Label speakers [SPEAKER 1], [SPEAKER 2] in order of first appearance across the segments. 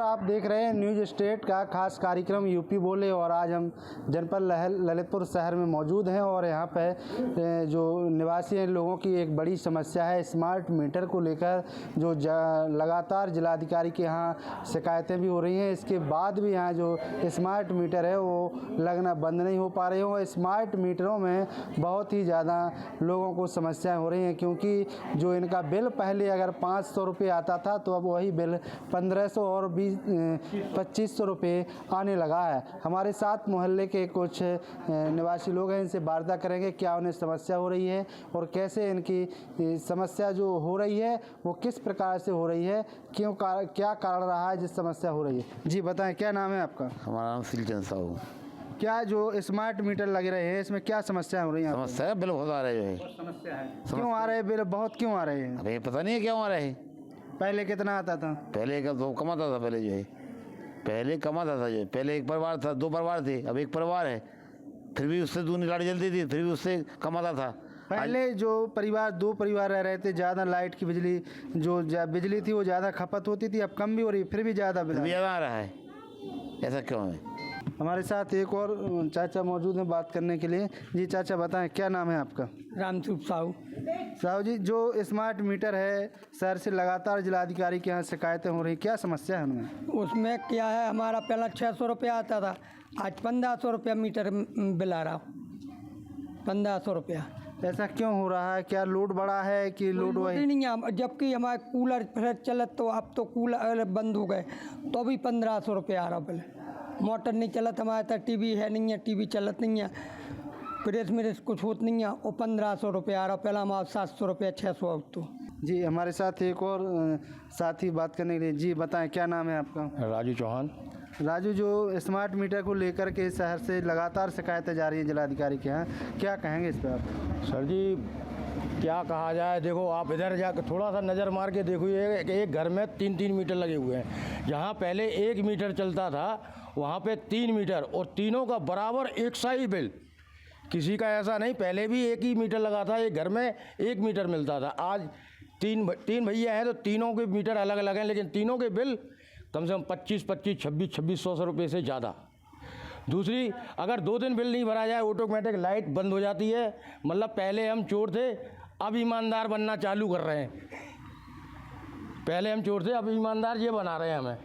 [SPEAKER 1] आप देख रहे हैं न्यूज स्टेट का खास कार्यक्रम यूपी बोले और आज हम जनपद ललितपुर शहर में मौजूद हैं और यहाँ पे जो निवासी हैं लोगों की एक बड़ी समस्या है स्मार्ट मीटर को लेकर जो लगातार जिलाधिकारी के यहाँ शिकायतें भी हो रही हैं। इसके बाद भी यहाँ जो स्मार्ट मीटर है वो लगना बंद नहीं हो पा रहे हो। स्मार्ट मीटरों में बहुत ही ज़्यादा लोगों को समस्याएँ हो रही हैं क्योंकि जो इनका बिल पहले अगर 500 रुपये आता था तो अब वही बिल 1500 और 2500 रुपये आने लगा है। हमारे साथ मोहल्ले के कुछ निवासी लोग हैं, इनसे वार्ता करेंगे क्या उन्हें समस्या हो रही है और कैसे इनकी समस्या जो हो रही है वो किस प्रकार से हो रही है, क्या कारण रहा है जिस समस्या हो रही है। जी बताएं, क्या नाम है आपका?
[SPEAKER 2] हमारा नाम सिलचंद साहू।
[SPEAKER 1] क्या जो स्मार्ट मीटर लग रहे हैं इसमें क्या समस्या हो रही है?
[SPEAKER 2] समस्या है, बिल बहुत आ रहे हैं।
[SPEAKER 1] समस्या है, क्यों आ रहे हैं बिल? बहुत क्यों आ रहे हैं?
[SPEAKER 2] अरे पता नहीं है क्यों आ रहे हैं।
[SPEAKER 1] पहले कितना आता था?
[SPEAKER 2] पहले का तो कमाता था, पहले जो है पहले कमाता था, जो पहले एक परिवार था, 2 परिवार थे, अब एक परिवार है, फिर भी उससे दूनी लाइट जलती थी, फिर भी उससे कमाता था।
[SPEAKER 1] पहले जो परिवार 2 परिवार रह रहे थे, ज़्यादा लाइट की बिजली जो बिजली थी वो ज़्यादा खपत होती थी, अब कम भी हो रही, फिर भी ज़्यादा
[SPEAKER 2] आ रहा है। ऐसा क्यों है?
[SPEAKER 1] हमारे साथ एक और चाचा मौजूद हैं बात करने के लिए। जी चाचा बताएं, क्या नाम है आपका?
[SPEAKER 3] रामसूप साहू।
[SPEAKER 1] साहू जी, जो स्मार्ट मीटर है शहर से लगातार जिलाधिकारी के यहाँ शिकायतें हो रही, क्या समस्या है उनमें?
[SPEAKER 3] उसमें क्या है, हमारा पहला 600 रुपया आता था, आज 1500 रुपया मीटर बिल आ रहा, 1500 रुपया।
[SPEAKER 1] ऐसा क्यों हो रहा है? क्या लोड बड़ा है कि लोड वही
[SPEAKER 3] नहीं है? जबकि हमारे कूलर फिर चलत, तो अब तो कूलर बंद हो गए तो भी 1500 रुपया आ रहा बिल। मोटर नहीं चलत हमारे तक, टीवी है नहीं है, टीवी चलत नहीं है, प्रेस मेरे कुछ होत नहीं है, वो 1500 रुपया आ रहा। पहला हमारा 700 रुपया 600 अब तो। जी
[SPEAKER 1] हमारे साथ एक और साथी बात करने के लिए। जी बताएं, क्या नाम है आपका?
[SPEAKER 4] राजू चौहान।
[SPEAKER 1] राजू, जो स्मार्ट मीटर को लेकर के शहर से लगातार शिकायतें जा रही हैं जिलाधिकारी के यहाँ, क्या कहेंगे इस पर आप?
[SPEAKER 4] सर जी क्या कहा जाए, देखो आप इधर जाकर थोड़ा सा नज़र मार के देखो, एक घर में 3-3 मीटर लगे हुए हैं। जहाँ पहले 1 मीटर चलता था वहाँ पे 3 मीटर और तीनों का बराबर एक सा ही बिल। किसी का ऐसा नहीं, पहले भी 1 ही मीटर लगा था, एक घर में 1 मीटर मिलता था। आज तीन भैया हैं तो तीनों के मीटर अलग अलग हैं, लेकिन तीनों के बिल कम से कम 2500 रुपये से ज़्यादा। दूसरी, अगर 2 दिन बिल नहीं भरा जाए ऑटोमेटिक लाइट बंद हो जाती है। मतलब पहले हम चोर थे, अब ईमानदार बनना चालू कर रहे हैं। पहले हम चोर थे, अब ईमानदार ये बना रहे हैं हमें।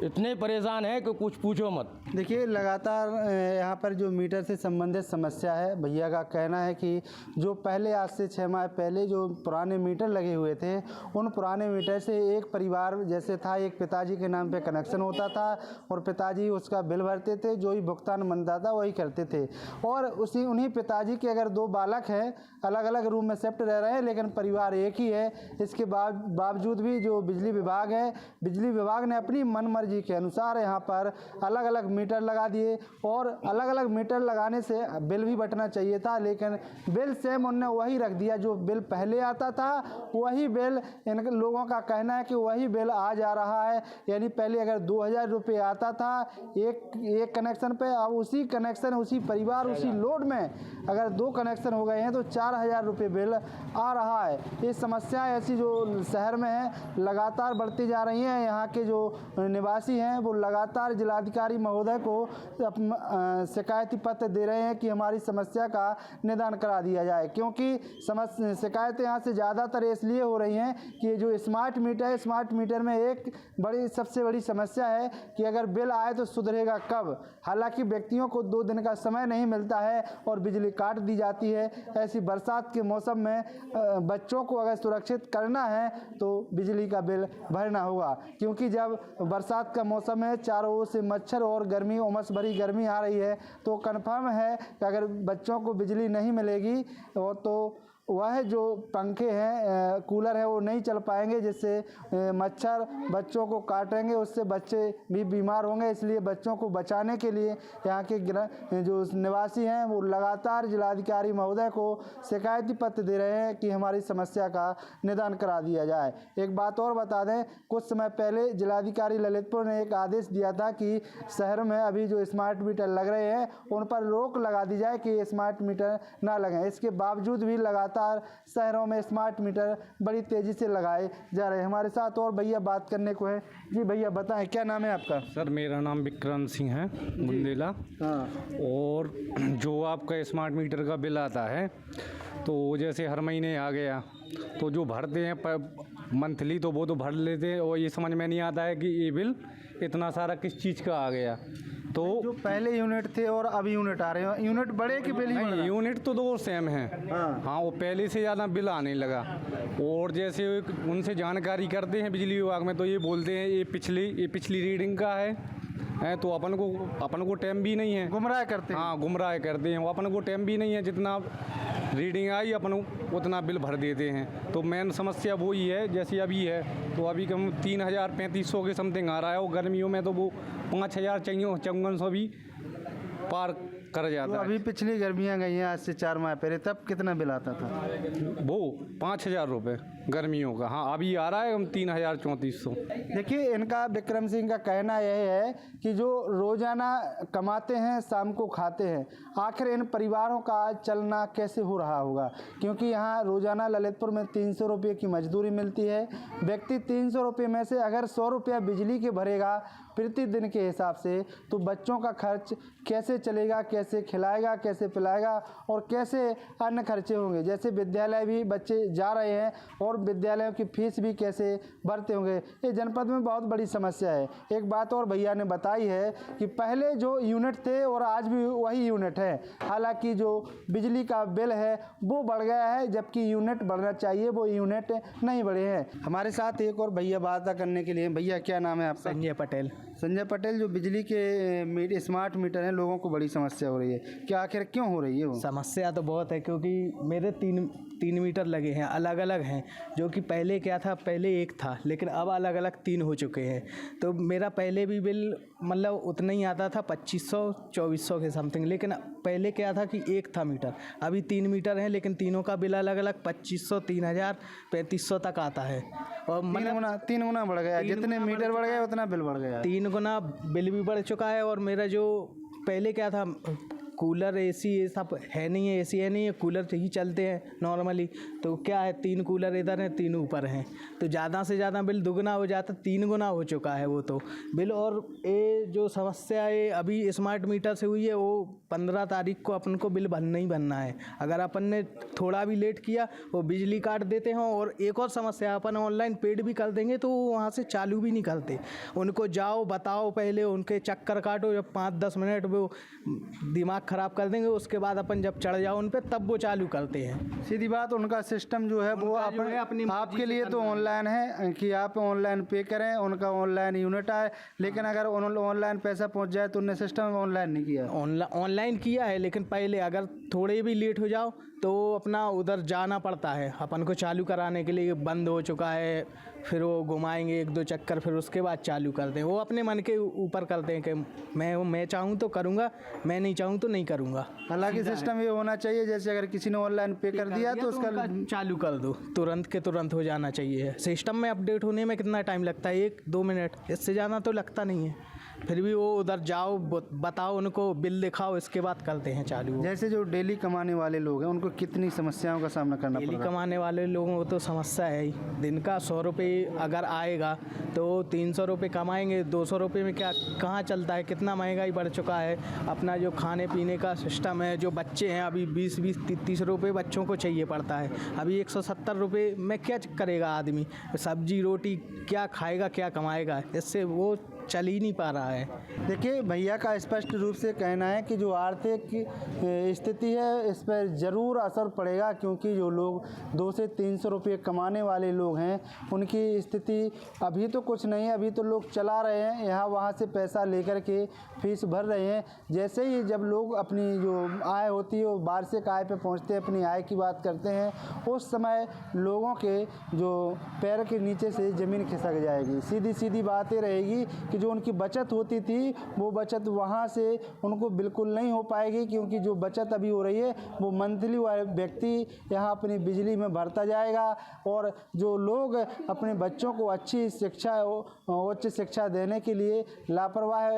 [SPEAKER 4] इतने परेशान हैं कि कुछ पूछो मत।
[SPEAKER 1] देखिए लगातार यहाँ पर जो मीटर से संबंधित समस्या है, भैया का कहना है कि जो पहले आज से 6 माह पहले जो पुराने मीटर लगे हुए थे, उन पुराने मीटर से एक परिवार जैसे था, एक पिताजी के नाम पे कनेक्शन होता था और पिताजी उसका बिल भरते थे, जो ही भुगतान बनता था वही करते थे। और उन्हीं पिताजी के अगर 2 बालक हैं, अलग अलग रूम में शिफ्ट रह रहे हैं, लेकिन परिवार एक ही है। इसके बावजूद भी जो बिजली विभाग है, बिजली विभाग ने अपनी मनमर्जी के अनुसार यहाँ पर अलग अलग मीटर लगा दिए और अलग अलग मीटर लगाने से बिल भी बटना चाहिए था, लेकिन बिल सेम उन्होंने वही रख दिया जो बिल पहले आता था, वही बिल। इन लोगों का कहना है कि वही बिल आ जा रहा है। यानी पहले अगर 2000 रुपये आता था एक कनेक्शन पे, अब उसी कनेक्शन, उसी परिवार, उसी लोड में अगर 2 कनेक्शन हो गए हैं तो 4000 रुपये बिल आ रहा है। ये समस्या ऐसी जो शहर में है लगातार बढ़ती जा रही हैं। यहाँ के जो निवासी हैं वो लगातार जिलाधिकारी महोदय को शिकायती पत्र दे रहे हैं कि हमारी समस्या का निदान करा दिया जाए, क्योंकि शिकायतें यहाँ से ज़्यादातर इसलिए हो रही हैं कि ये जो स्मार्ट मीटर है, स्मार्ट मीटर में एक सबसे बड़ी समस्या है कि अगर बिल आए तो सुधरेगा कब। हालांकि व्यक्तियों को 2 दिन का समय नहीं मिलता है और बिजली काट दी जाती है। ऐसी बरसात के मौसम में बच्चों को अगर सुरक्षित करना है तो बिजली का बिल भरना होगा, क्योंकि जब बरसात का मौसम है, चारों ओर से मच्छर और गर्मी, उमस भरी गर्मी आ रही है, तो कन्फर्म है कि अगर बच्चों को बिजली नहीं मिलेगी तो वह जो पंखे हैं, कूलर है, वो नहीं चल पाएंगे, जिससे मच्छर बच्चों को काटेंगे, उससे बच्चे भी बीमार होंगे। इसलिए बच्चों को बचाने के लिए यहाँ के जो निवासी हैं वो लगातार जिलाधिकारी महोदय को शिकायती पत्र दे रहे हैं कि हमारी समस्या का निदान करा दिया जाए। एक बात और बता दें, कुछ समय पहले जिलाधिकारी ललितपुर ने एक आदेश दिया था कि शहर में अभी जो स्मार्ट मीटर लग रहे हैं उन पर रोक लगा दी जाए कि स्मार्ट मीटर ना लगें। इसके बावजूद भी लगातार लगातार शहरों में स्मार्ट मीटर बड़ी तेज़ी से लगाए जा रहे हैं। हमारे साथ और भैया बात करने को है। जी भैया बताएं, क्या नाम है आपका?
[SPEAKER 5] सर मेरा नाम विक्रम सिंह है, बुंदेला।
[SPEAKER 1] हाँ।
[SPEAKER 5] और जो आपका स्मार्ट मीटर का बिल आता है तो जैसे हर महीने आ गया तो जो भरते हैं मंथली तो वो तो भर लेते हैं, और ये समझ में नहीं आता है कि ये बिल इतना सारा किस चीज़ का आ गया। तो
[SPEAKER 1] जो पहले यूनिट थे और अब यूनिट आ रहे हैं, यूनिट बढ़े कि बिल ही बढ़ रहा है?
[SPEAKER 5] यूनिट तो दो सेम हैं। हाँ, वो पहले से ज़्यादा बिल आने लगा। और जैसे उनसे जानकारी करते हैं बिजली विभाग में तो ये बोलते हैं ये पिछली रीडिंग का है तो अपन को टाइम भी नहीं है,
[SPEAKER 1] गुमराह करते हैं।
[SPEAKER 5] हाँ, गुमराह करते हैं। वो अपन को टाइम भी नहीं है, जितना रीडिंग आई अपन उतना बिल भर देते हैं। तो मेन समस्या वो ही है, जैसे अभी है तो अभी कम 3,000-3,500 के समथिंग आ रहा है, और गर्मियों में तो वो 5,000 चाहिए 5400 भी पार कर जाता
[SPEAKER 1] तो
[SPEAKER 5] है।
[SPEAKER 1] अभी पिछली गर्मियाँ गई हैं, आज से 4 माह पहले, तब कितना बिल आता था?
[SPEAKER 5] वो 5,000 रुपये गर्मियों का। हाँ, अभी आ रहा है हम 3,000-3,400।
[SPEAKER 1] देखिए, इनका विक्रम सिंह का कहना यह है कि जो रोज़ाना कमाते हैं शाम को खाते हैं, आखिर इन परिवारों का चलना कैसे हो रहा होगा, क्योंकि यहाँ रोज़ाना ललितपुर में 300 रुपये की मजदूरी मिलती है। व्यक्ति 300 रुपये में से अगर 100 रुपया बिजली के भरेगा प्रतिदिन के हिसाब से, तो बच्चों का खर्च कैसे चलेगा, कैसे खिलाएगा, कैसे पिलाएगा, और कैसे अन्य खर्चे होंगे। जैसे विद्यालय भी बच्चे जा रहे हैं और विद्यालयों की फीस भी कैसे भरते होंगे, ये जनपद में बहुत बड़ी समस्या है। एक बात और भैया ने बताई है कि पहले जो यूनिट थे और आज भी वही यूनिट है, हालांकि जो बिजली का बिल है वो बढ़ गया है, जबकि यूनिट बढ़ना चाहिए, वो यूनिट नहीं बढ़े हैं। हमारे साथ एक और भैया बात करने के लिए। भैया क्या नाम है आपका?
[SPEAKER 6] संजय पटेल।
[SPEAKER 1] संजय पटेल, जो बिजली के स्मार्ट मीटर हैं, लोगों को बड़ी समस्या हो रही है, क्या आखिर क्यों हो रही है वो?
[SPEAKER 6] समस्या तो बहुत है, क्योंकि मेरे तीन मीटर लगे हैं, अलग अलग हैं। जो कि पहले क्या था, पहले एक था, लेकिन अब अलग अलग 3 हो चुके हैं। तो मेरा पहले भी बिल मतलब उतना ही आता था, 2,500-2,400 के समथिंग। लेकिन पहले क्या था कि एक था मीटर, अभी 3 मीटर हैं, लेकिन तीनों का बिल अलग अलग 2,500, 3,000, 3,500 तक आता है। और
[SPEAKER 1] तीन गुना बढ़ गया, जितने मीटर बढ़ गए उतना बिल बढ़ गया।
[SPEAKER 6] 3 गुना बिल भी बढ़ चुका है। और मेरा जो पहले क्या था, कूलर AC ये सब है नहीं है, AC है नहीं है, कूलर ही चलते हैं नॉर्मली। तो क्या है, 3 कूलर इधर हैं, 3 ऊपर हैं, तो ज़्यादा से ज़्यादा बिल दुगना हो जाता, 3 गुना हो चुका है वो तो बिल। और ये जो समस्या है अभी स्मार्ट मीटर से हुई है, वो 15 तारीख को अपन को बिल भरना ही भरना है। अगर अपन ने थोड़ा भी लेट किया वो बिजली काट देते हैं। और एक और समस्या, अपन ऑनलाइन पेड भी कर देंगे तो वहाँ से चालू भी नहीं करते। उनको जाओ बताओ, पहले उनके चक्कर काटो, जब 5-10 मिनट वो दिमाग ख़राब कर देंगे, उसके बाद अपन जब चढ़ जाओ उन पे तब वो चालू करते हैं।
[SPEAKER 1] सीधी बात, उनका सिस्टम जो है वो अपनी आपके लिए तो ऑनलाइन है कि आप ऑनलाइन पे करें, उनका ऑनलाइन यूनिट आए। लेकिन अगर ऑनलाइन पैसा पहुंच जाए तो उन्हें सिस्टम ऑनलाइन नहीं किया।
[SPEAKER 6] ऑनलाइन किया है, लेकिन पहले अगर थोड़े भी लेट हो जाओ तो अपना उधर जाना पड़ता है अपन को चालू कराने के लिए। बंद हो चुका है, फिर वो घुमाएंगे 1-2 चक्कर, फिर उसके बाद चालू करते हैं। वो अपने मन के ऊपर करते हैं कि मैं चाहूँ तो करूँगा, मैं नहीं चाहूँ तो नहीं करूँगा।
[SPEAKER 1] हालांकि सिस्टम ये होना चाहिए, जैसे अगर किसी ने ऑनलाइन पे कर दिया तो उसका
[SPEAKER 6] चालू कर दो, तुरंत के तुरंत हो जाना चाहिए। सिस्टम में अपडेट होने में कितना टाइम लगता है, 1-2 मिनट, इससे ज़्यादा तो लगता नहीं है। फिर भी वो उधर जाओ, बताओ उनको, बिल दिखाओ, इसके बाद करते हैं चालू।
[SPEAKER 1] जैसे जो डेली कमाने वाले लोग हैं, उनको कितनी समस्याओं का सामना करना पड़ रहा है?
[SPEAKER 6] डेली कमाने वाले लोगों को तो समस्या है ही। दिन का 100 रुपये अगर आएगा तो 300 रुपये कमाएंगे, 200 रुपये में क्या कहाँ चलता है, कितना महंगाई बढ़ चुका है। अपना जो खाने पीने का सिस्टम है, जो बच्चे हैं अभी 20-30 रुपये बच्चों को चाहिए पड़ता है। अभी 170 रुपये में क्या करेगा आदमी, सब्जी रोटी क्या खाएगा, क्या कमाएगा, इससे वो चल ही नहीं पा रहा है।
[SPEAKER 1] देखिए, भैया का स्पष्ट रूप से कहना है कि जो आर्थिक स्थिति है इस पर ज़रूर असर पड़ेगा, क्योंकि जो लोग 200 से 300 रुपये कमाने वाले लोग हैं उनकी स्थिति अभी तो कुछ नहीं है। अभी तो लोग चला रहे हैं, यहाँ वहाँ से पैसा लेकर के फीस भर रहे हैं। जैसे ही जब लोग अपनी जो आय होती है वो वार्षिक आय पे पहुँचते हैं, अपनी आय की बात करते हैं, उस समय लोगों के जो पैर के नीचे से ज़मीन खिसक जाएगी। सीधी सीधी बात ये रहेगी कि जो उनकी बचत होती थी वो बचत वहाँ से उनको बिल्कुल नहीं हो पाएगी, क्योंकि जो बचत अभी हो रही है वो मंथली व्यक्ति यहाँ अपनी बिजली में भरता जाएगा। और जो लोग अपने बच्चों को अच्छी शिक्षा उच्च शिक्षा देने के लिए लापरवाह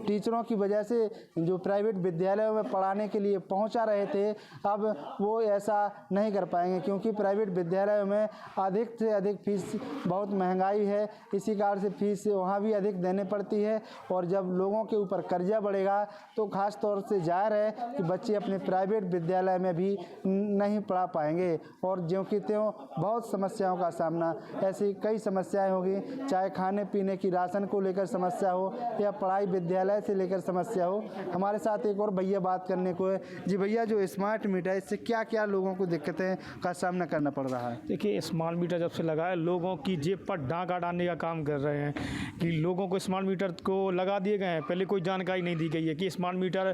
[SPEAKER 1] टीचरों की वजह से जो प्राइवेट विद्यालयों में पढ़ाने के लिए पहुंचा रहे थे, अब वो ऐसा नहीं कर पाएंगे, क्योंकि प्राइवेट विद्यालयों में अधिक से अधिक फीस, बहुत महंगाई है, इसी कारण से फीस वहाँ भी अधिक देने पड़ती है। और जब लोगों के ऊपर कर्जा बढ़ेगा तो खास तौर से जाहिर है कि बच्चे अपने प्राइवेट विद्यालय में भी नहीं पढ़ा पाएंगे और ज्यों कि त्यों बहुत समस्याओं का सामना, ऐसी कई समस्याएं होगी, चाहे खाने पीने की राशन को लेकर समस्या हो या पढ़ाई विद्यालय से लेकर समस्या हो। हमारे साथ एक और भैया बात करने को है। जी भैया, जो स्मार्ट मीटर है इससे क्या क्या लोगों को दिक्कतें का सामना करना पड़ रहा है?
[SPEAKER 7] देखिए, स्मार्ट मीटर जब से लगा है लोगों की जेब पर डांका डालने का काम कर रहे हैं कि लोगों को स्मार्ट मीटर को लगा दिए गए हैं। पहले कोई जानकारी नहीं दी गई है कि स्मार्ट मीटर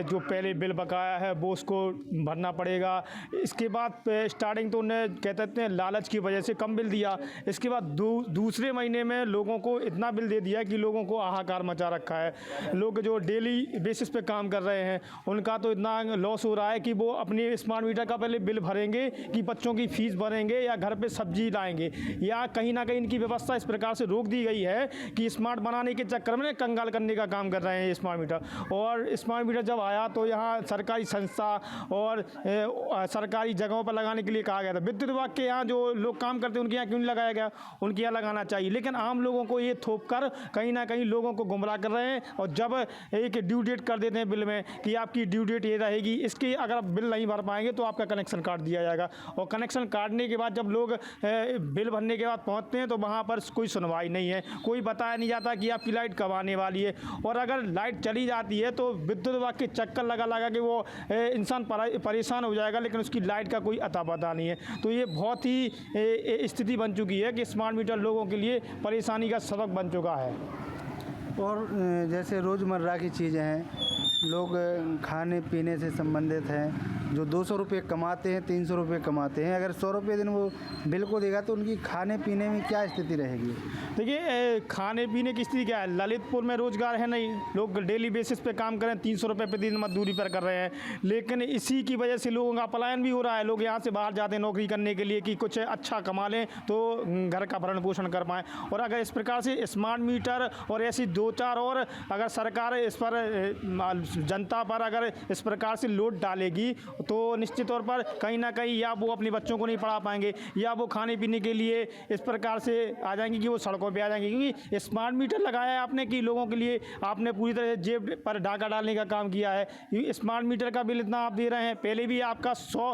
[SPEAKER 7] जो पहले बिल बकाया है वो उसको भरना पड़ेगा। इसके बाद स्टार्टिंग तो उन्हें कहते हैं लालच की वजह से कम बिल दिया, इसके बाद दूसरे महीने में लोगों को इतना बिल दे दिया कि लोगों को हाहाकार मचा रखा है। लोग जो डेली बेसिस पे काम कर रहे हैं उनका तो इतना लॉस हो रहा है कि वो अपने स्मार्ट मीटर का पहले बिल भरेंगे कि बच्चों की फीस भरेंगे या घर पे सब्जी लाएंगे, या कहीं ना कहीं इनकी व्यवस्था इस प्रकार से रोक दी गई है कि स्मार्ट बनाने के चक्कर में कंगाल करने का काम कर रहे हैं स्मार्ट मीटर। और स्मार्ट मीटर जब आया तो यहाँ सरकारी संस्था और सरकारी जगहों पर लगाने के लिए कहा गया था। विद्युत विभाग के यहाँ जो लोग काम करते हैं उनके यहाँ क्यों नहीं लगाया गया? उनके यहाँ लगाना चाहिए, लेकिन आम लोगों को ये थोप कर कहीं ना कहीं लोगों को गुमराह कर रहे हैं। और जब एक ड्यू डेट कर देते हैं बिल में कि आपकी ड्यू डेट ये रहेगी, इसकी अगर आप बिल नहीं भर पाएंगे तो आपका कनेक्शन काट दिया जाएगा। और कनेक्शन काटने के बाद जब लोग बिल भरने के बाद पहुँचते हैं तो वहाँ पर कोई सुनवाई नहीं है, कोई बताया नहीं जाता कि आपकी लाइट कब आने वाली है। और अगर लाइट चली जाती है तो विद्युत विभाग के चक्कर लगा लगा के वो इंसान परेशान हो जाएगा, लेकिन उसकी लाइट का कोई अता पता नहीं है। तो ये बहुत ही स्थिति बन चुकी है कि स्मार्ट मीटर लोगों के लिए परेशानी का सबक बन चुका है।
[SPEAKER 1] और जैसे रोज़मर्रा की चीज़ें हैं, लोग खाने पीने से संबंधित हैं, जो 200 रुपये कमाते हैं 300 रुपये कमाते हैं, अगर 100 रुपये दिन वो बिल को देगा तो उनकी खाने पीने में क्या स्थिति रहेगी?
[SPEAKER 7] देखिए, खाने पीने की स्थिति क्या है, ललितपुर में रोज़गार है नहीं, लोग डेली बेसिस पे काम करें, 300 रुपये प्रतिदिन मजदूरी पर कर रहे हैं, लेकिन इसी की वजह से लोगों का पलायन भी हो रहा है। लोग यहाँ से बाहर जाते हैं नौकरी करने के लिए कि कुछ अच्छा कमा लें तो घर का भरण पोषण कर पाएँ। और अगर इस प्रकार से स्मार्ट मीटर और ऐसी 2-4 और अगर सरकार इस पर जनता पर अगर इस प्रकार से लोड डालेगी तो निश्चित तौर पर कहीं ना कहीं या वो अपने बच्चों को नहीं पढ़ा पाएंगे या वो खाने पीने के लिए इस प्रकार से आ जाएंगे कि वो सड़कों पे आ जाएंगे। क्योंकि स्मार्ट मीटर लगाया है आपने कि लोगों के लिए आपने पूरी तरह जेब पर डाका डालने का काम किया है। स्मार्ट मीटर का बिल इतना आप दे रहे हैं, पहले भी आपका 100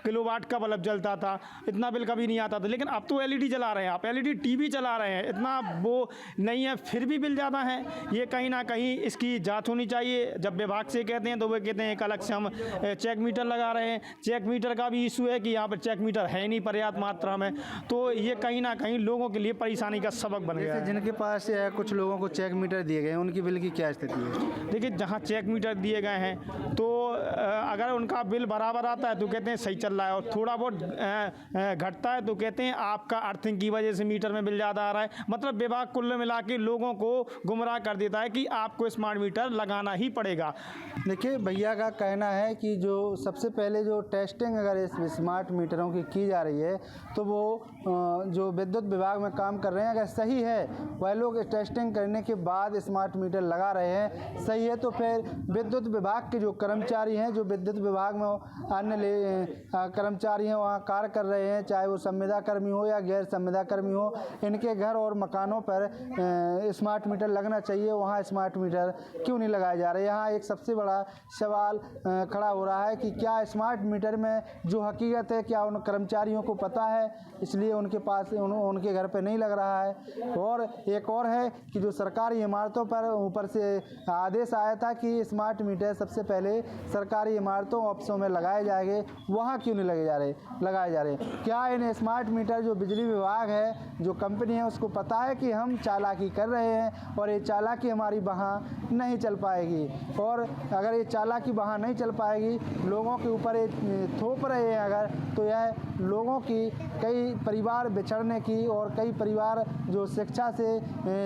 [SPEAKER 7] किलोवाट का बल्ब जलता था, इतना बिल कभी नहीं आता था, लेकिन अब तो LED चला रहे हैं आप, LED टीवी चला रहे हैं, इतना वो नहीं है फिर भी बिल ज़्यादा है। ये कहीं ना कहीं इसकी जाँच होनी चाहिए। जब विभाग से कहते हैं तो वो कहते हैं एक अलग से हम चेक मीटर लगा रहे हैं। चेक मीटर का भी इशू है कि यहाँ पर चेक मीटर है नहीं पर्याप्त मात्रा में, तो ये कहीं ना कहीं लोगों के लिए परेशानी का सबक बन गया है।
[SPEAKER 1] जिनके पास कुछ लोगों को चेक मीटर दिए गए हैं उनकी बिल की क्या स्थिति है?
[SPEAKER 7] देखिए, जहाँ चेक मीटर दिए गए हैं तो अगर उनका बिल बराबर आता है तो कहते हैं सही चल रहा है, और थोड़ा बहुत घटता है तो कहते हैं आपका अर्थिंग की वजह से मीटर में बिल ज़्यादा आ रहा है। मतलब विभाग कुल मिला के लोगों को गुमराह कर देता है कि आपको स्मार्ट मीटर लगाना ही पड़ेगा।
[SPEAKER 1] देखिए, भैया का कहना है कि जो सबसे पहले जो टेस्टिंग अगर इस स्मार्ट मीटरों की जा रही है तो वो जो विद्युत विभाग में काम कर रहे हैं अगर सही है, वह लोग टेस्टिंग करने के बाद स्मार्ट मीटर लगा रहे हैं, सही है, तो फिर विद्युत विभाग के जो कर्मचारी हैं, जो विद्युत विभाग में अन्य कर्मचारी हैं वहाँ कार्य कर रहे हैं, चाहे वो संविदा कर्मी हो या गैर संविदा कर्मी हो, इनके घर और मकानों पर स्मार्ट मीटर लगना चाहिए। वहाँ स्मार्ट मीटर क्यों नहीं लगाए जा रहे? यहाँ एक सबसे बड़ा सवाल खड़ा हो रहा है कि क्या स्मार्ट मीटर में जो हकीकत है क्या उन कर्मचारियों को पता है, इसलिए उनके पास उनके घर पे नहीं लग रहा है। और एक और है कि जो सरकारी इमारतों पर ऊपर से आदेश आया था कि स्मार्ट मीटर सबसे पहले सरकारी इमारतों ऑफिसों में लगाए जाएंगे, वहाँ क्यों नहीं लगाए जा रहे? क्या इन स्मार्ट मीटर जो बिजली विभाग है, जो कंपनी है, उसको पता है कि हम चालाकी कर रहे हैं और ये चालाकी हमारी वहाँ नहीं चल पाएगी? और अगर ये चालाकी वहाँ नहीं चल पाएगी, लोगों के ऊपर ये थोप रहे हैं अगर, तो यह लोगों की कई परिवार बिछड़ने की और कई परिवार जो शिक्षा से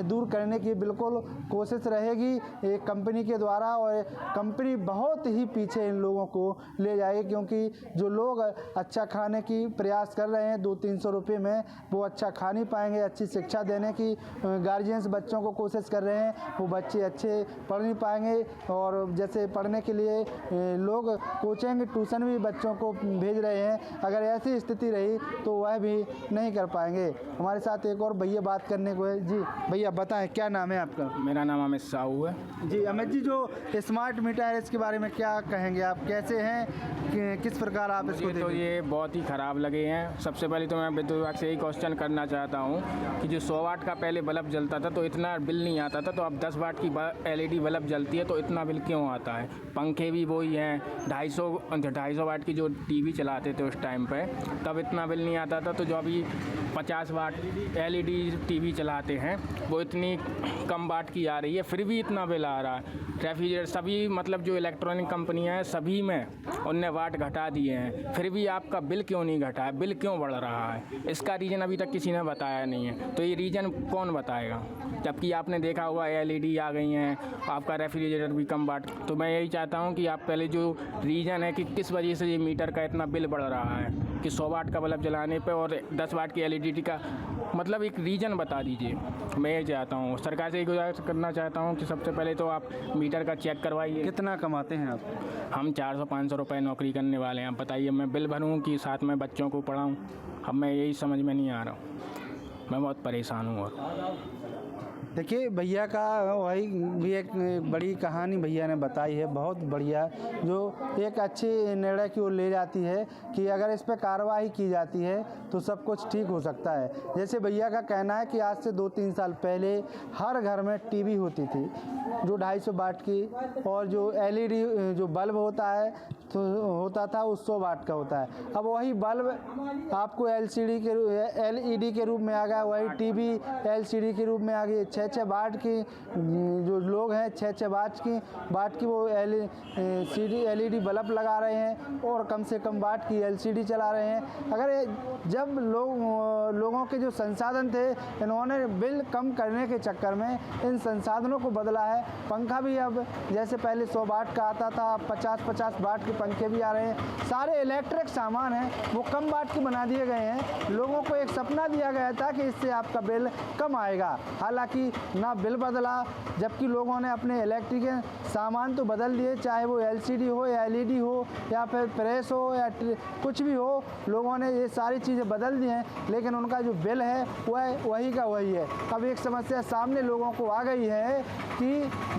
[SPEAKER 1] दूर करने की बिल्कुल कोशिश रहेगी एक कंपनी के द्वारा। और कंपनी बहुत ही पीछे इन लोगों को ले जाएगी, क्योंकि जो लोग अच्छा खाने की प्रयास कर रहे हैं 200-300 रुपये में, वो अच्छा खा नहीं पाएंगे। अच्छी शिक्षा देने की गार्जियंस बच्चों को कोशिश कर रहे हैं, वो बच्चे अच्छे पढ़ नहीं पाएंगे। और जैसे पढ़ने के लिए लोग कोचिंग ट्यूशन भी बच्चों को भेज रहे हैं, अगर ऐसी स्थिति रही तो वह भी नहीं कर पाएंगे। हमारे साथ एक और भैया बात करने को है। जी भैया बताएं, क्या नाम है आपका?
[SPEAKER 8] मेरा नाम अमित साहू है।
[SPEAKER 1] जी अमित जी, जो स्मार्ट मीटर है इसके बारे में क्या कहेंगे आप? कैसे हैं, किस प्रकार आप इसको
[SPEAKER 8] मुझे तो ये बहुत ही ख़राब लगे हैं। सबसे पहले तो मैं विद्युत विभाग से यही क्वेश्चन करना चाहता हूँ कि जो 100 वाट का पहले बल्ब जलता था तो इतना बिल नहीं आता था, तो अब 10 वाट की LED बल्ब जलती है तो इतना बिल क्यों आता है? पंखे भी वही हैं, 250 वाट की जो टीवी चलाते थे उस टाइम पे तब इतना बिल नहीं आता था, तो जो अभी 50 वाट LED टीवी चलाते हैं वो इतनी कम वाट की आ रही है, फिर भी इतना बिल आ रहा है। रेफ्रिजरेटर सभी मतलब जो इलेक्ट्रॉनिक कंपनियां हैं सभी में उनने वाट घटा दिए हैं, फिर भी आपका बिल क्यों नहीं घटा है? बिल क्यों बढ़ रहा है? इसका रीज़न अभी तक किसी ने बताया नहीं है, तो ये रीज़न कौन बताएगा? जबकि आपने देखा होगा LED आ गई हैं, आपका रेफ्रिजरेटर भी कम वाट। तो मैं यही चाहता हूँ कि आप पहले जो रीज़न है कि किस वजह से ये मीटर का इतना बिल बढ़ रहा है कि 100 वाट का बल्ब जलाने पे और 10 वाट की LED का मतलब एक रीज़न बता दीजिए। मैं ये चाहता हूँ, सरकार से गुजारिश करना चाहता हूँ कि सबसे पहले तो आप मीटर का चेक करवाइए।
[SPEAKER 1] कितना कमाते हैं आप?
[SPEAKER 8] हम 400-500 रुपये नौकरी करने वाले हैं। आप बताइए मैं बिल भरूँ कि साथ में बच्चों को पढ़ाऊँ? अब मैं यही समझ में नहीं आ रहा हूँ, मैं बहुत परेशान हूँ। और
[SPEAKER 1] देखिए भैया का वही भी एक बड़ी कहानी भैया ने बताई है, बहुत बढ़िया, जो एक अच्छी निर्णय की ओर ले जाती है कि अगर इस पर कार्रवाई की जाती है तो सब कुछ ठीक हो सकता है। जैसे भैया का कहना है कि आज से 2-3 साल पहले हर घर में टीवी होती थी जो 250 वाट की, और जो LED जो बल्ब होता है तो होता था वो 100 वाट का होता है। अब वही बल्ब आपको LED के रूप में आ गया, वही टीवी LCD के रूप में आ गई। 6-6 वाट की जो लोग हैं 6-6 वाट की वो LED बल्ब लगा रहे हैं और कम से कम वाट की LCD चला रहे हैं। अगर जब लोगों के जो संसाधन थे, इन्होंने बिल कम करने के चक्कर में इन संसाधनों को बदला है। पंखा भी अब जैसे पहले 100 वाट का आता था, 50-50 वाट के पंखे भी आ रहे हैं। सारे इलेक्ट्रिक सामान हैं वो कम वाट के बना दिए गए हैं। लोगों को एक सपना दिया गया था कि इससे आपका बिल कम आएगा, हालांकि ना बिल बदला, जबकि लोगों ने अपने इलेक्ट्रिक सामान तो बदल दिए, चाहे वो LCD हो या LED हो या फिर प्रेस हो या कुछ भी हो, लोगों ने ये सारी चीज़ें बदल दी हैं, लेकिन उनका जो बिल है वह वही का वही है। अब एक समस्या सामने लोगों को आ गई है कि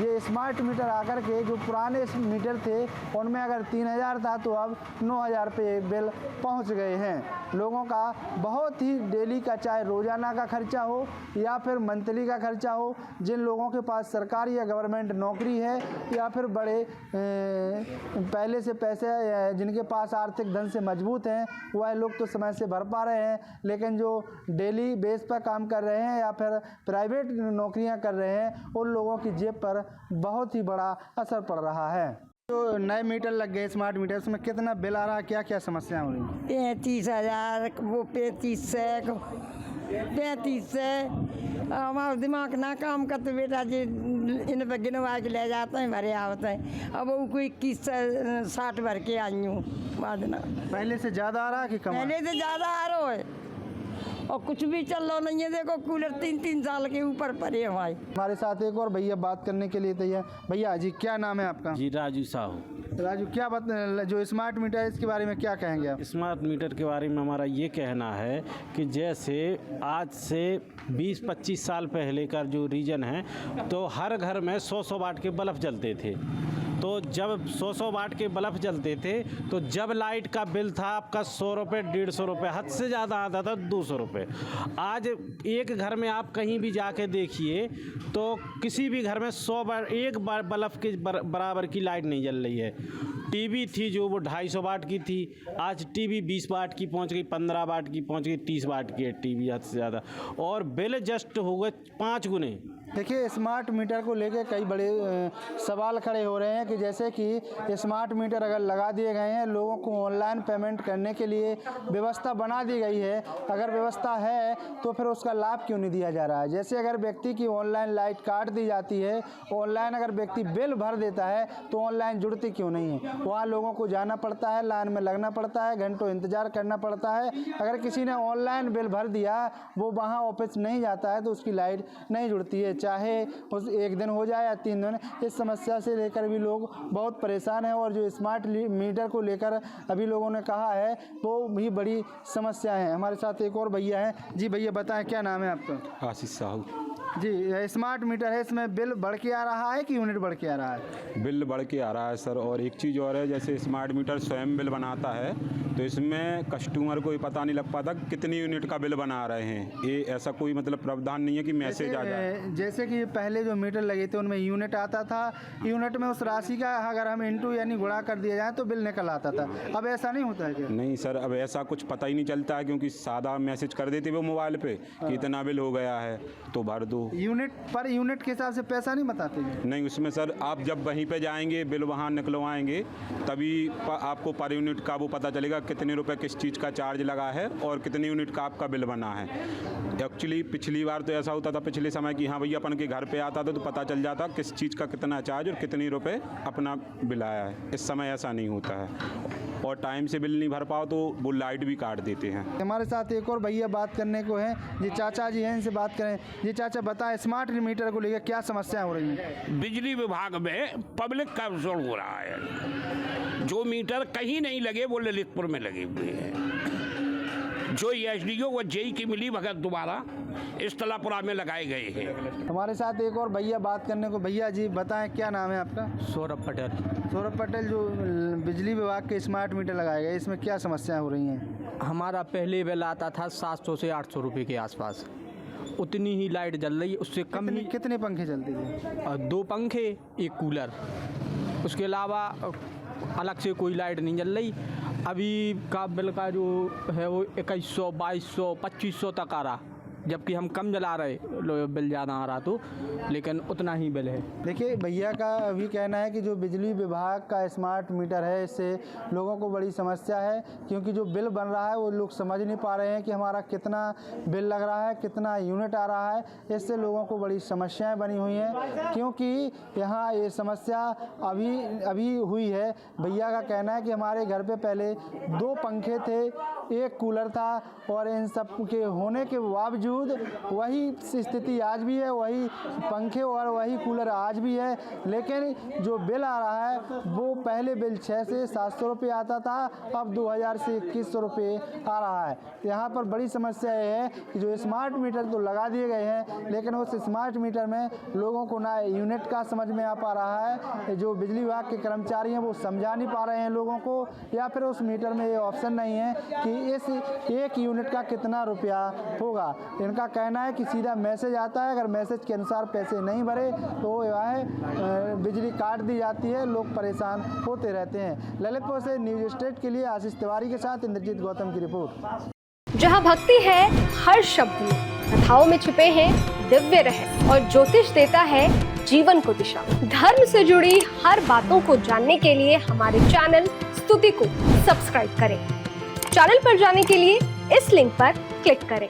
[SPEAKER 1] ये स्मार्ट मीटर आकर के जो पुराने मीटर थे उनमें अगर 3000 था तो अब 9000 पे बिल पहुंच गए हैं। लोगों का बहुत ही डेली का, चाहे रोज़ाना का खर्चा हो या फिर मंथली का खर्चा हो, जिन लोगों के पास सरकारी या गवर्नमेंट नौकरी है या फिर बड़े पहले से पैसे जिनके पास आर्थिक धन से मजबूत हैं, वह लोग तो समय से भर पा रहे हैं, लेकिन जो डेली बेस पर काम कर रहे हैं या फिर प्राइवेट नौकरियां कर रहे हैं, उन लोगों की जेब पर बहुत ही बड़ा असर पड़ रहा है। जो नए मीटर लग गए स्मार्ट मीटर, उसमें कितना बिल आ रहा है, क्या क्या समस्या हो रही है?
[SPEAKER 9] 35,000 वो 3500 हमारा दिमाग ना काम करते बेटा जी, इन पर गिनवा के ले जाते हैं, भरे आते हैं। अब वो कोई 2160 भर के आई हूँ बाद ना।
[SPEAKER 1] पहले से ज़्यादा आ रहा है कि कम?
[SPEAKER 9] पहले से ज़्यादा आ रहा है और कुछ भी चल रहा नहीं है। देखो कूलर 3-3 साल के ऊपर पड़े हमारे।
[SPEAKER 1] हमारे साथ एक और भैया बात करने के लिए तैयार। भैया जी क्या नाम है आपका?
[SPEAKER 10] जी राजू साहू।
[SPEAKER 1] राजू, क्या जो स्मार्ट मीटर है इसके बारे में क्या कहेंगे आप?
[SPEAKER 10] स्मार्ट मीटर के बारे में हमारा ये कहना है कि जैसे आज से 20-25 साल पहले का जो रीजन है, तो हर घर में 100-100 वाट के बल्ब जलते थे। तो जब 100-100 वाट के बल्ब जलते थे तो जब लाइट का बिल था आपका 100 रुपये, 150 रुपये, हद से ज़्यादा आता था 200 रुपये। आज एक घर में आप कहीं भी जाके देखिए तो किसी भी घर में 100 एक बल्ब के बराबर की लाइट नहीं जल रही है। टीवी थी जो वो 250 वाट की थी, आज टीवी 20 वाट की पहुंच गई, 15 वाट की पहुंच गई, 30 वाट की है टीवी हद से ज़्यादा। और बिल जस्ट हो गए 5 गुने।
[SPEAKER 1] देखिए, स्मार्ट मीटर को लेकर कई बड़े सवाल खड़े हो रहे हैं कि जैसे कि स्मार्ट मीटर अगर लगा दिए गए हैं, लोगों को ऑनलाइन पेमेंट करने के लिए व्यवस्था बना दी गई है, अगर व्यवस्था है तो फिर उसका लाभ क्यों नहीं दिया जा रहा है। जैसे अगर व्यक्ति की ऑनलाइन लाइट काट दी जाती है, ऑनलाइन अगर व्यक्ति बिल भर देता है तो ऑनलाइन जुड़ती क्यों नहीं है। वहाँ लोगों को जाना पड़ता है, लाइन में लगना पड़ता है, घंटों इंतजार करना पड़ता है। अगर किसी ने ऑनलाइन बिल भर दिया, वो वहाँ ऑफिस नहीं जाता है तो उसकी लाइट नहीं जुड़ती है, चाहे उस 1 दिन हो जाए या 3 दिन। इस समस्या से लेकर भी लोग बहुत परेशान हैं और जो स्मार्ट मीटर को लेकर अभी लोगों ने कहा है वो भी बड़ी समस्या है। हमारे साथ एक और भैया हैं। जी भैया, बताएं क्या नाम है आपका?
[SPEAKER 11] आशीष साहू
[SPEAKER 1] जी, स्मार्ट मीटर है, इसमें बिल बढ़ के आ रहा है कि यूनिट बढ़ के आ रहा है?
[SPEAKER 11] बिल बढ़ के आ रहा है सर। और एक चीज़ और है, जैसे स्मार्ट मीटर स्वयं बिल बनाता है तो इसमें कस्टमर को पता नहीं लग पाता कितनी यूनिट का बिल बना रहे हैं। ये ऐसा कोई मतलब प्रावधान नहीं है कि मैसेज आ जाए।
[SPEAKER 1] जैसे कि पहले जो मीटर लगे थे उनमें यूनिट आता था, यूनिट में उस राशि का अगर हम इंटू यानी गुणा कर दिया जाए तो बिल निकल आता था। अब ऐसा नहीं होता है क्या?
[SPEAKER 11] नहीं सर, अब ऐसा कुछ पता ही नहीं चलता है, क्योंकि सादा मैसेज कर देते वो मोबाइल पे कि इतना बिल हो गया है तो भर दो।
[SPEAKER 1] यूनिट के हिसाब से पैसा नहीं बताते?
[SPEAKER 11] नहीं, उसमें सर आप जब वहीं पे जाएंगे, बिल वहाँ निकलवाएंगे, तभी आपको पर यूनिट का वो पता चलेगा कितने रुपए किस चीज़ का चार्ज लगा है और कितनी यूनिट का आपका बिल बना है। एक्चुअली पिछली बार तो ऐसा होता था, पिछले समय कि हाँ भैया अपन के घर पे आता था तो पता चल जाता किस चीज़ का कितना चार्ज और कितने रुपए अपना बिल आया है। इस समय ऐसा नहीं होता है और टाइम से बिल नहीं भर पाओ तो वो लाइट भी काट देते हैं।
[SPEAKER 1] हमारे साथ एक और भैया बात करने को है। जी चाचा जी हैं, इनसे बात करें। जी चाचा, बताएं स्मार्ट मीटर को लेकर क्या समस्या हो रही है?
[SPEAKER 12] बिजली विभाग में पब्लिक कर्प्शन हो रहा है। जो मीटर कहीं नहीं लगे वो ललितपुर में लगे हुए हैं। जो एसडीओ व जेई की मिली भगत दोबारा इस तलापुरा में लगाए गए हैं।
[SPEAKER 1] हमारे साथ एक और भैया बात करने को। भैया जी बताएं क्या नाम है आपका?
[SPEAKER 4] सौरभ पटेल।
[SPEAKER 1] सौरभ पटेल, जो बिजली विभाग के स्मार्ट मीटर लगाए गए, इसमें क्या समस्याएं हो रही हैं?
[SPEAKER 6] हमारा पहले बिल आता था 700 से 800 रुपये के आसपास, उतनी ही लाइट जल रही, उससे कम ही।
[SPEAKER 1] कितने पंखे चलते थे?
[SPEAKER 6] 2 पंखे, 1 कूलर, उसके अलावा अलग से कोई लाइट नहीं जल रही। अभी का बिल का जो है वो 2100, 2200, 2500 तक आ रहा, जबकि हम कम जला रहे, बिल ज़्यादा आ रहा तो, लेकिन उतना ही बिल है।
[SPEAKER 1] देखिए, भैया का अभी कहना है कि जो बिजली विभाग का स्मार्ट मीटर है, इससे लोगों को बड़ी समस्या है, क्योंकि जो बिल बन रहा है वो लोग समझ नहीं पा रहे हैं कि हमारा कितना बिल लग रहा है, कितना यूनिट आ रहा है। इससे लोगों को बड़ी समस्याएं बनी हुई हैं, क्योंकि यहाँ ये समस्या अभी हुई है। भैया का कहना है कि हमारे घर पे पहले 2 पंखे थे, 1 कूलर था, और इन सब के होने के बावजूद वही स्थिति आज भी है, वही पंखे और वही कूलर आज भी है। लेकिन जो बिल आ रहा है वो पहले बिल 600 से 700 रुपये आता था, अब 2000 से 2100 रुपये आ रहा है। यहाँ पर बड़ी समस्या ये है कि जो स्मार्ट मीटर तो लगा दिए गए हैं, लेकिन उस स्मार्ट मीटर में लोगों को ना यूनिट का समझ में आ पा रहा है, जो बिजली विभाग के कर्मचारी हैं वो समझा नहीं पा रहे हैं लोगों को, या फिर उस मीटर में ये ऑप्शन नहीं है कि इस 1 यूनिट का कितना रुपया होगा। इनका कहना है कि सीधा मैसेज आता है, अगर मैसेज के अनुसार पैसे नहीं भरे तो वह बिजली काट दी जाती है, लोग परेशान होते रहते हैं। ललितपुर से न्यूज स्टेट के लिए आशीष तिवारी के साथ इंद्रजीत गौतम की रिपोर्ट।
[SPEAKER 13] जहां भक्ति है हर शब्द में, कथाओं में छिपे हैं दिव्य रहस्य और ज्योतिष देता है जीवन को दिशा। धर्म से जुड़ी हर बातों को जानने के लिए हमारे चैनल स्तुति को सब्सक्राइब करें। चैनल पर जाने के लिए इस लिंक पर क्लिक करें।